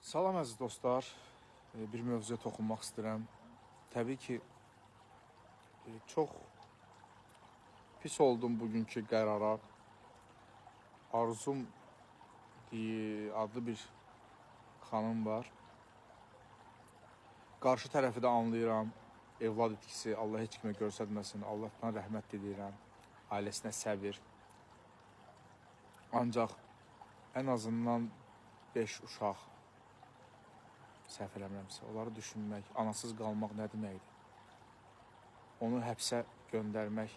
Salam əziz dostlar, bir mövzuya toxunmaq istəyirəm. Təbii ki, çox pis oldum bugünkü qərara. Arzum adlı bir xanım var. Qarşı tərəfi də anlayıram. Evlad itkisi Allah heç kimə göstərməsin. Allahdan rəhmət diləyirəm. Ailəsinə səbir. Ancaq ən azından 5 uşaq, səhv eləmirəmsə, onları düşünmək, anasız qalmaq nə deməkdir? Onu həbsə göndərmək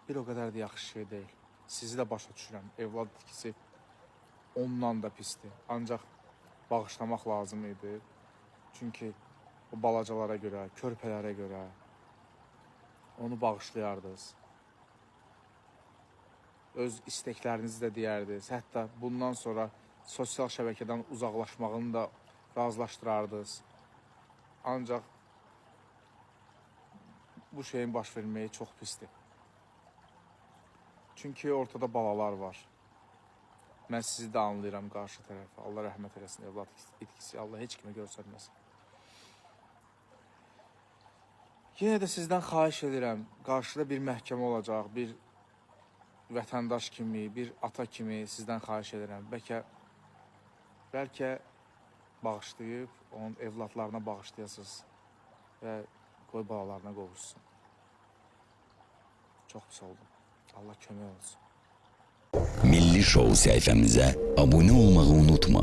bir o qədər də yaxşı şey deyil. Sizi də başa düşürəm. Evlad itkisi ondan da pisdir. Ancaq bağışlamaq lazım idi. Çünki o balacalara görə, körpələrə görə onu bağışlayardınız. Öz istəklərinizi də deyərdiniz. Hətta bundan sonra sosial şəbəkədən uzaqlaşmağını da razılaşdırardınız. Ancaq bu şeyin baş verməyi çox pisdir. Çünki ortada balalar var. Mən sizi də anlayıram qarşı tərəfə. Allah rəhmət eləsin, evlad itkisi Allah heç kimə göstərməsin. Yenə də sizdən xahiş edirəm, qarşıda bir məhkəmə olacaq, bir vətəndaş kimi, bir ata kimi sizdən xahiş edirəm. Bəlkə bağışlayıb, onun evladlarına bağışlayasınız və qoy balalarına qovuşsun. Çox pis oldum. Allah kömək olsun. Milli Show sayfamıza abone olmayı unutma.